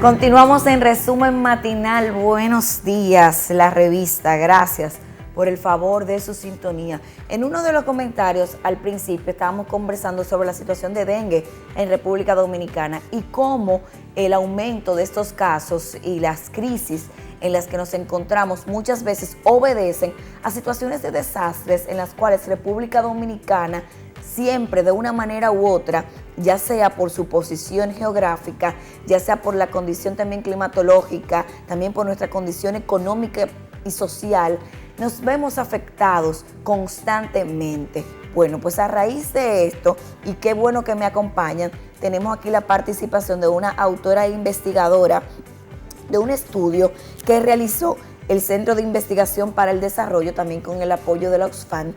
Continuamos en resumen matinal. Buenos días, la revista. Gracias por el favor de su sintonía. En uno de los comentarios al principio estábamos conversando sobre la situación de dengue en República Dominicana y cómo el aumento de estos casos y las crisis en las que nos encontramos muchas veces obedecen a situaciones de desastres en las cuales República Dominicana siempre de una manera u otra, ya sea por su posición geográfica, ya sea por la condición también climatológica, también por nuestra condición económica y social, nos vemos afectados constantemente. Bueno, pues a raíz de esto, y qué bueno que me acompañan, tenemos aquí la participación de una autora e investigadora de un estudio que realizó el Centro de Investigación para el Desarrollo, también con el apoyo de la Oxfam,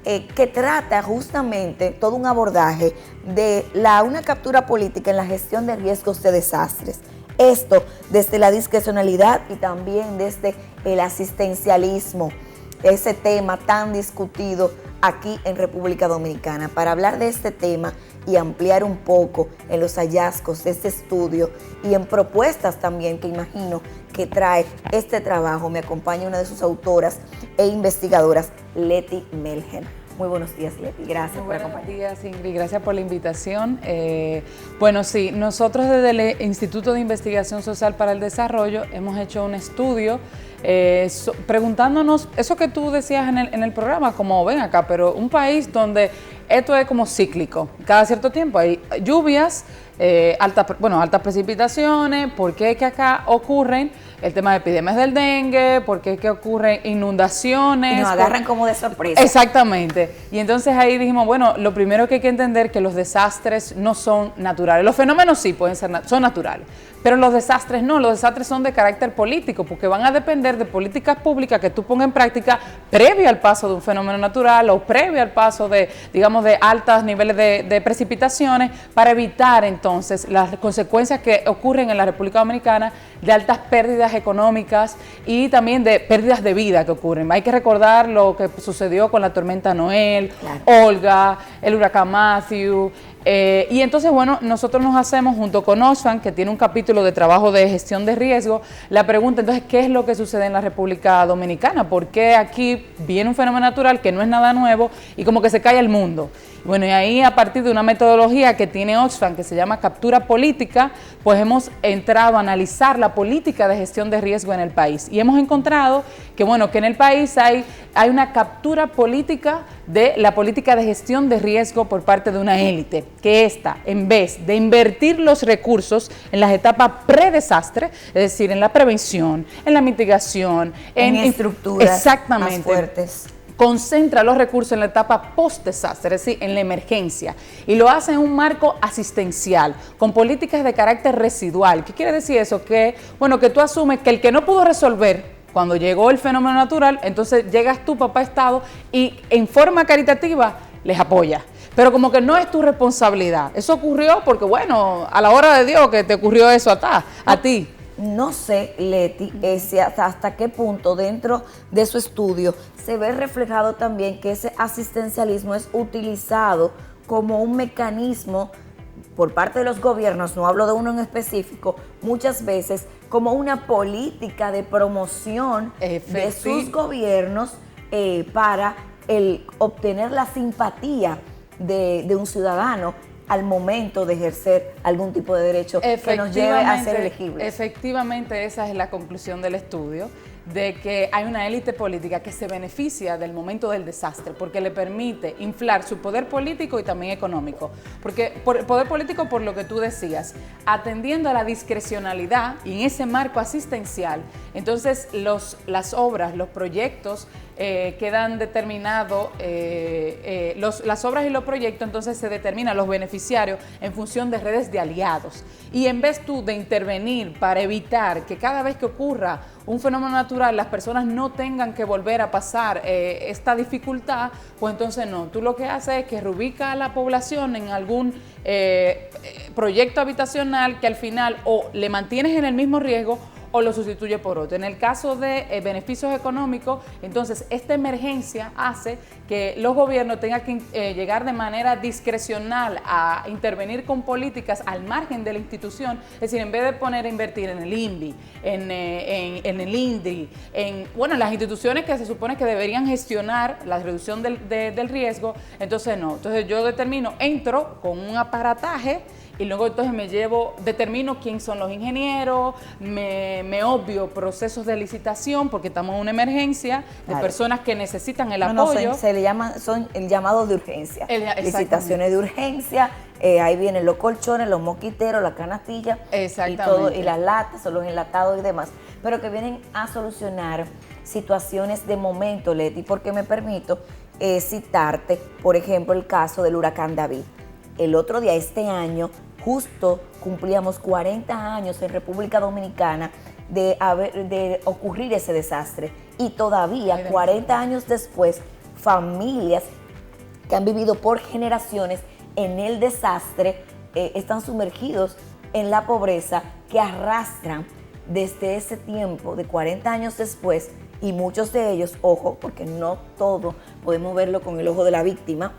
que trata justamente todo un abordaje de una captura política en la gestión de riesgos de desastres. Esto desde la discrecionalidad y también desde el asistencialismo, ese tema tan discutido aquí en República Dominicana. Para hablar de este tema y ampliar un poco en los hallazgos de este estudio y en propuestas también que imagino que trae este trabajo, me acompaña una de sus autoras e investigadoras, Leti Melgen. Muy buenos días, Leti. Gracias por acompañarnos. Buenos días, Ingrid. Gracias por la invitación. Bueno, sí, nosotros desde el Instituto de Investigación Social para el Desarrollo hemos hecho un estudio preguntándonos eso que tú decías en el programa, como ven acá, pero un país donde esto es como cíclico. Cada cierto tiempo hay lluvias, altas precipitaciones. ¿Por qué es que acá ocurren el tema de epidemias del dengue? ¿Por qué es que ocurren inundaciones? Y nos agarran como de sorpresa. Exactamente. Y entonces ahí dijimos, bueno, lo primero que hay que entender es que los desastres no son naturales. Los fenómenos sí son naturales, pero los desastres no. Los desastres son de carácter político, porque van a depender de políticas públicas que tú pongas en práctica previo al paso de un fenómeno natural o previo al paso de, digamos, de altos niveles de precipitaciones, para evitar entonces las consecuencias que ocurren en la República Dominicana de altas pérdidas económicas y también de pérdidas de vida que ocurren. Hay que recordar lo que sucedió con la tormenta Noel, claro, Olga, el huracán Matthew. Y entonces, bueno, nosotros nos hacemos junto con Oxfam, que tiene un capítulo de trabajo de gestión de riesgo, la pregunta, entonces, ¿qué es lo que sucede en la República Dominicana? ¿Por qué aquí viene un fenómeno natural que no es nada nuevo y como que se cae el mundo? Bueno, y ahí a partir de una metodología que tiene Oxfam, que se llama captura política, pues hemos entrado a analizar la política de gestión de riesgo en el país. Y hemos encontrado que, bueno, que en el país hay una captura política de la política de gestión de riesgo por parte de una élite, que esta, en vez de invertir los recursos en las etapas predesastre, es decir, en la prevención, en la mitigación, en estructuras exactamente, más fuertes, concentra los recursos en la etapa post-desastre, es decir, en la emergencia, y lo hace en un marco asistencial, con políticas de carácter residual. ¿Qué quiere decir eso? Que, bueno, que tú asumes que el que no pudo resolver cuando llegó el fenómeno natural, entonces llegas tú, papá Estado, y en forma caritativa les apoya. Pero como que no es tu responsabilidad. Eso ocurrió porque, bueno, a la hora de Dios que te ocurrió eso a ti. No sé, Leti, hasta qué punto dentro de su estudio se ve reflejado también que ese asistencialismo es utilizado como un mecanismo por parte de los gobiernos, no hablo de uno en específico, muchas veces como una política de promoción de sus gobiernos para obtener la simpatía de un ciudadano al momento de ejercer algún tipo de derecho que nos lleve a ser elegibles. Efectivamente, esa es la conclusión del estudio, de que hay una élite política que se beneficia del momento del desastre porque le permite inflar su poder político y también económico. Porque poder político, por lo que tú decías, atendiendo a la discrecionalidad y en ese marco asistencial, entonces las obras, los proyectos quedan determinados, las obras y los proyectos, entonces se determinan los beneficiarios en función de redes de aliados. Y en vez tú de intervenir para evitar que cada vez que ocurra un fenómeno natural las personas no tengan que volver a pasar esta dificultad, pues entonces no, tú lo que haces es que reubica a la población en algún proyecto habitacional que al final o le mantienes en el mismo riesgo o lo sustituye por otro. En el caso de beneficios económicos, entonces esta emergencia hace que los gobiernos tengan que llegar de manera discrecional a intervenir con políticas al margen de la institución, es decir, en vez de poner a invertir en el INVI, en el INDRI, en las instituciones que se supone que deberían gestionar la reducción del riesgo, entonces no. Entonces yo entro con un aparataje y luego entonces determino quién son los ingenieros, me obvio procesos de licitación porque estamos en una emergencia de personas que necesitan el apoyo. Son el llamado de urgencia, licitaciones de urgencia, ahí vienen los colchones, los mosquiteros, la canastilla y las latas, o los enlatados y demás, pero que vienen a solucionar situaciones de momento, Leti, porque me permito citarte, por ejemplo, el caso del huracán David. El otro día, este año, justo cumplíamos 40 años en República Dominicana de ocurrir ese desastre. Y todavía, 40 años después, familias que han vivido por generaciones en el desastre están sumergidos en la pobreza que arrastran desde ese tiempo, de 40 años después, y muchos de ellos, ojo, porque no todo podemos verlo con el ojo de la víctima,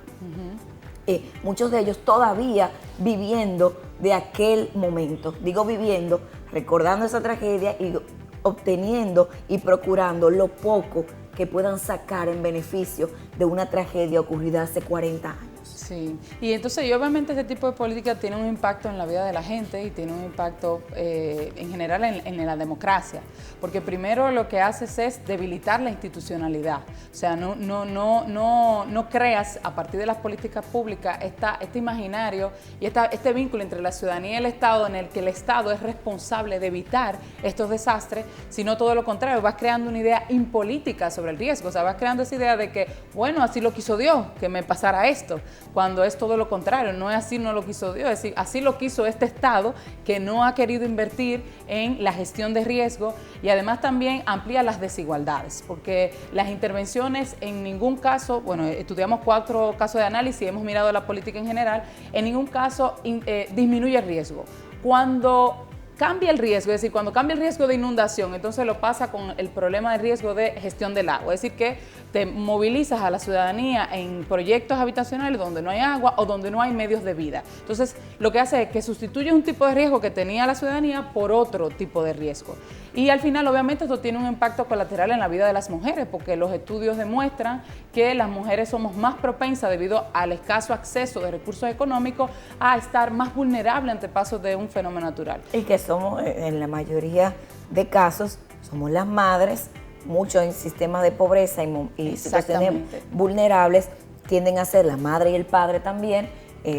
muchos de ellos todavía viviendo de aquel momento. Digo viviendo, recordando esa tragedia y obteniendo y procurando lo poco que puedan sacar en beneficio de una tragedia ocurrida hace 40 años. Sí, y entonces obviamente este tipo de política tiene un impacto en la vida de la gente y tiene un impacto en general en la democracia, porque primero lo que haces es debilitar la institucionalidad, o sea, no creas a partir de las políticas públicas este imaginario y este vínculo entre la ciudadanía y el Estado, en el que el Estado es responsable de evitar estos desastres, sino todo lo contrario, vas creando una idea impolítica sobre el riesgo, o sea, vas creando esa idea de que, bueno, así lo quiso Dios, que me pasara esto, cuando es todo lo contrario, no es así, no lo quiso Dios, es decir, así lo quiso este Estado que no ha querido invertir en la gestión de riesgo y además también amplía las desigualdades, porque las intervenciones en ningún caso, estudiamos 4 casos de análisis y hemos mirado la política en general, en ningún caso disminuye el riesgo. Cuando cambia el riesgo, es decir, cuando cambia el riesgo de inundación, entonces lo pasa con el problema de riesgo de gestión del agua, es decir, que te movilizas a la ciudadanía en proyectos habitacionales donde no hay agua o donde no hay medios de vida. Entonces, lo que hace es que sustituye un tipo de riesgo que tenía la ciudadanía por otro tipo de riesgo. Y al final, obviamente, esto tiene un impacto colateral en la vida de las mujeres, porque los estudios demuestran que las mujeres somos más propensas, debido al escaso acceso de recursos económicos, a estar más vulnerables ante pasos de un fenómeno natural. Y que somos, en la mayoría de casos, somos las madres, muchos en sistemas de pobreza y situaciones vulnerables tienden a ser la madre y el padre también,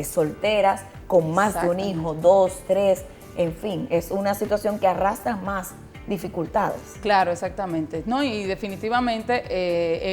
solteras, con más de un hijo, 2, 3, en fin, es una situación que arrastra más dificultades. Claro, exactamente. No, y definitivamente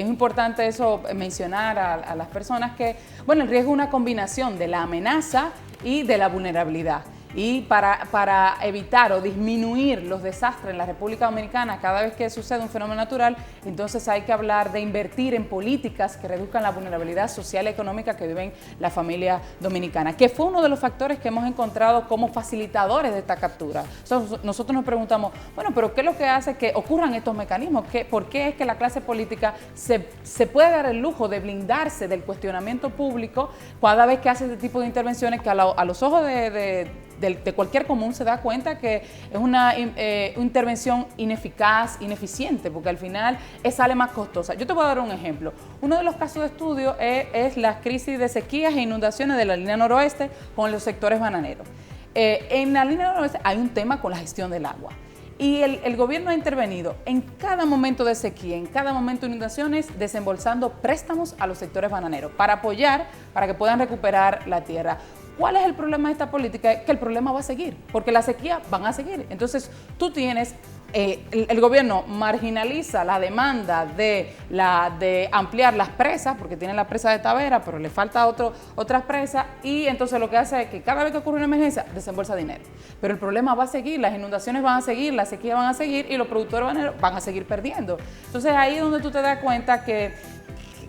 es importante eso, mencionar a las personas que, el riesgo es una combinación de la amenaza y de la vulnerabilidad. Y para evitar o disminuir los desastres en la República Dominicana cada vez que sucede un fenómeno natural, entonces hay que hablar de invertir en políticas que reduzcan la vulnerabilidad social y económica que viven la familia dominicana, que fue uno de los factores que hemos encontrado como facilitadores de esta captura. Entonces, nosotros nos preguntamos, pero ¿qué es lo que hace que ocurran estos mecanismos? ¿Por qué es que la clase política se puede dar el lujo de blindarse del cuestionamiento público cada vez que hace este tipo de intervenciones que a los ojos de cualquier común se da cuenta que es una intervención ineficaz, ineficiente, porque al final sale más costosa? Yo te voy a dar un ejemplo. Uno de los casos de estudio es la crisis de sequías e inundaciones de la línea noroeste con los sectores bananeros. En la línea noroeste hay un tema con la gestión del agua. Y el gobierno ha intervenido en cada momento de sequía, en cada momento de inundaciones, desembolsando préstamos a los sectores bananeros para apoyar, para que puedan recuperar la tierra. ¿Cuál es el problema de esta política? Que el problema va a seguir, porque las sequías van a seguir. Entonces, tú tienes, el gobierno marginaliza la demanda de ampliar las presas, porque tiene la presa de Tavera, pero le falta otras presas, y entonces lo que hace es que cada vez que ocurre una emergencia, desembolsa dinero. Pero el problema va a seguir, las inundaciones van a seguir, las sequías van a seguir, y los productores bananeros van a seguir perdiendo. Entonces, ahí es donde tú te das cuenta que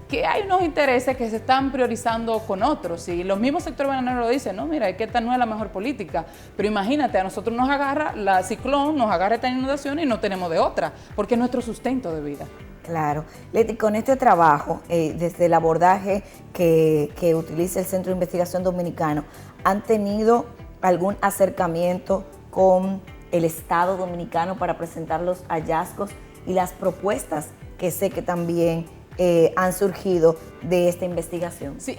que hay unos intereses que se están priorizando con otros. Y los mismos sectores bananeros lo dicen, no, mira, es que esta no es la mejor política. Pero imagínate, a nosotros nos agarra la ciclón, nos agarra esta inundación y no tenemos de otra, porque es nuestro sustento de vida. Claro. Leti, con este trabajo, desde el abordaje que utiliza el Centro de Investigación Dominicano, ¿han tenido algún acercamiento con el Estado Dominicano para presentar los hallazgos y las propuestas que sé que también han surgido de esta investigación? Sí,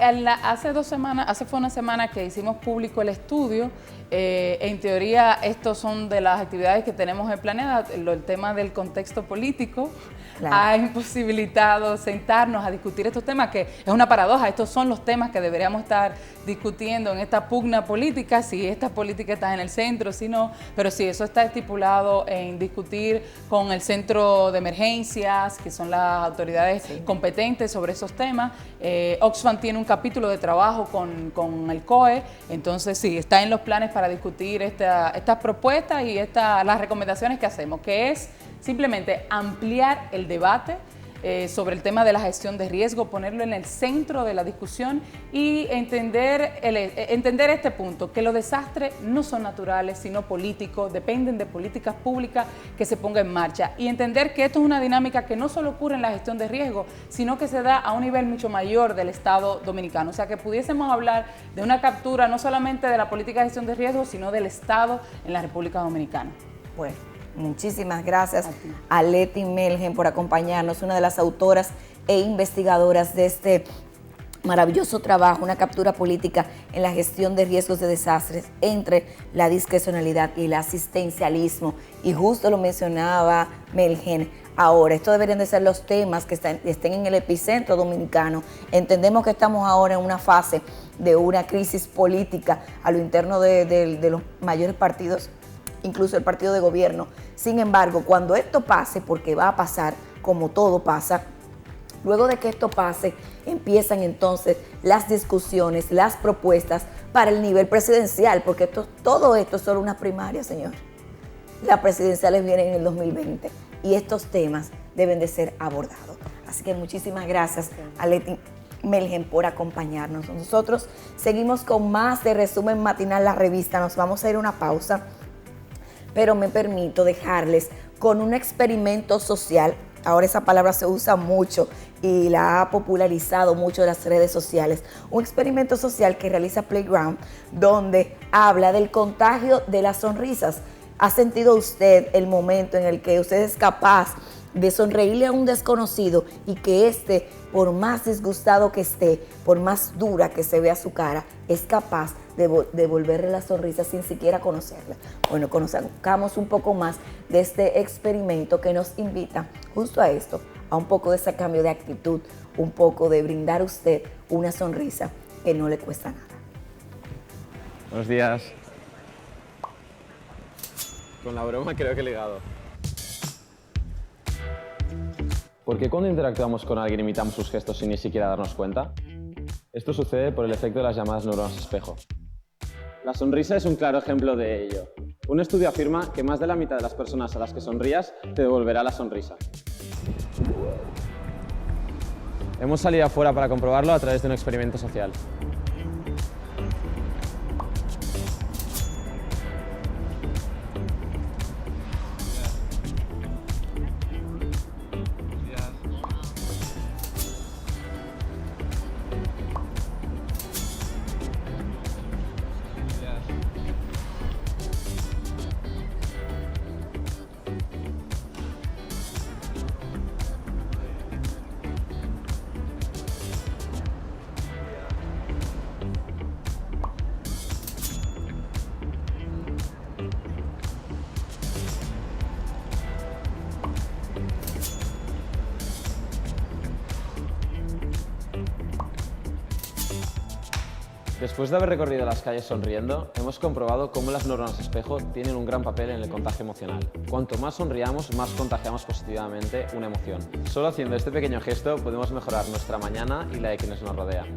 fue una semana que hicimos público el estudio. En teoría, estos son de las actividades que tenemos planeadas. El tema del contexto político ha imposibilitado sentarnos a discutir estos temas, que es una paradoja. Estos son los temas que deberíamos estar discutiendo en esta pugna política, si esta política está en el centro, si no. Pero sí, eso está estipulado en discutir con el Centro de Emergencias, que son las autoridades competentes sobre esos temas. Oxfam tiene un capítulo de trabajo con el COE, entonces sí, está en los planes para discutir estas propuestas y las recomendaciones que hacemos, que es simplemente ampliar el debate sobre el tema de la gestión de riesgo, ponerlo en el centro de la discusión y entender este punto, que los desastres no son naturales, sino políticos, dependen de políticas públicas que se pongan en marcha, y entender que esto es una dinámica que no solo ocurre en la gestión de riesgo, sino que se da a un nivel mucho mayor del Estado dominicano. O sea, que pudiésemos hablar de una captura no solamente de la política de gestión de riesgo, sino del Estado en la República Dominicana. Bueno, muchísimas gracias a Leti Melgen por acompañarnos, una de las autoras e investigadoras de este maravilloso trabajo, una captura política en la gestión de riesgos de desastres entre la discrecionalidad y el asistencialismo. Y justo lo mencionaba Melgen ahora, estos deberían de ser los temas que estén en el epicentro dominicano. Entendemos que estamos ahora en una fase de una crisis política a lo interno de los mayores partidos, incluso el partido de gobierno. Sin embargo, cuando esto pase, porque va a pasar, como todo pasa, luego de que esto pase, empiezan entonces las discusiones, las propuestas para el nivel presidencial, porque todo esto es solo una primaria, señor. Las presidenciales vienen en el 2020 y estos temas deben de ser abordados. Así que muchísimas gracias a Leti Melgen por acompañarnos. Nosotros seguimos con más de Resumen Matinal, la revista. Nos vamos a ir a una pausa, pero me permito dejarles con un experimento social. Ahora esa palabra se usa mucho y la ha popularizado mucho en las redes sociales. Un experimento social que realiza Playground, donde habla del contagio de las sonrisas. ¿Ha sentido usted el momento en el que usted es capaz de sonreírle a un desconocido y que éste, por más disgustado que esté, por más dura que se vea su cara, es capaz de devolverle la sonrisa sin siquiera conocerla? Bueno, conozcamos un poco más de este experimento que nos invita justo a esto, a un poco de ese cambio de actitud, un poco de brindar a usted una sonrisa que no le cuesta nada. Buenos días. Con la broma creo que he ligado. ¿Por qué cuando interactuamos con alguien imitamos sus gestos sin ni siquiera darnos cuenta? Esto sucede por el efecto de las llamadas neuronas espejo. La sonrisa es un claro ejemplo de ello. Un estudio afirma que más de la mitad de las personas a las que sonrías te devolverá la sonrisa. Hemos salido afuera para comprobarlo a través de un experimento social. Después de haber recorrido las calles sonriendo, hemos comprobado cómo las neuronas espejo tienen un gran papel en el contagio emocional. Cuanto más sonriamos, más contagiamos positivamente una emoción. Solo haciendo este pequeño gesto podemos mejorar nuestra mañana y la de quienes nos rodean.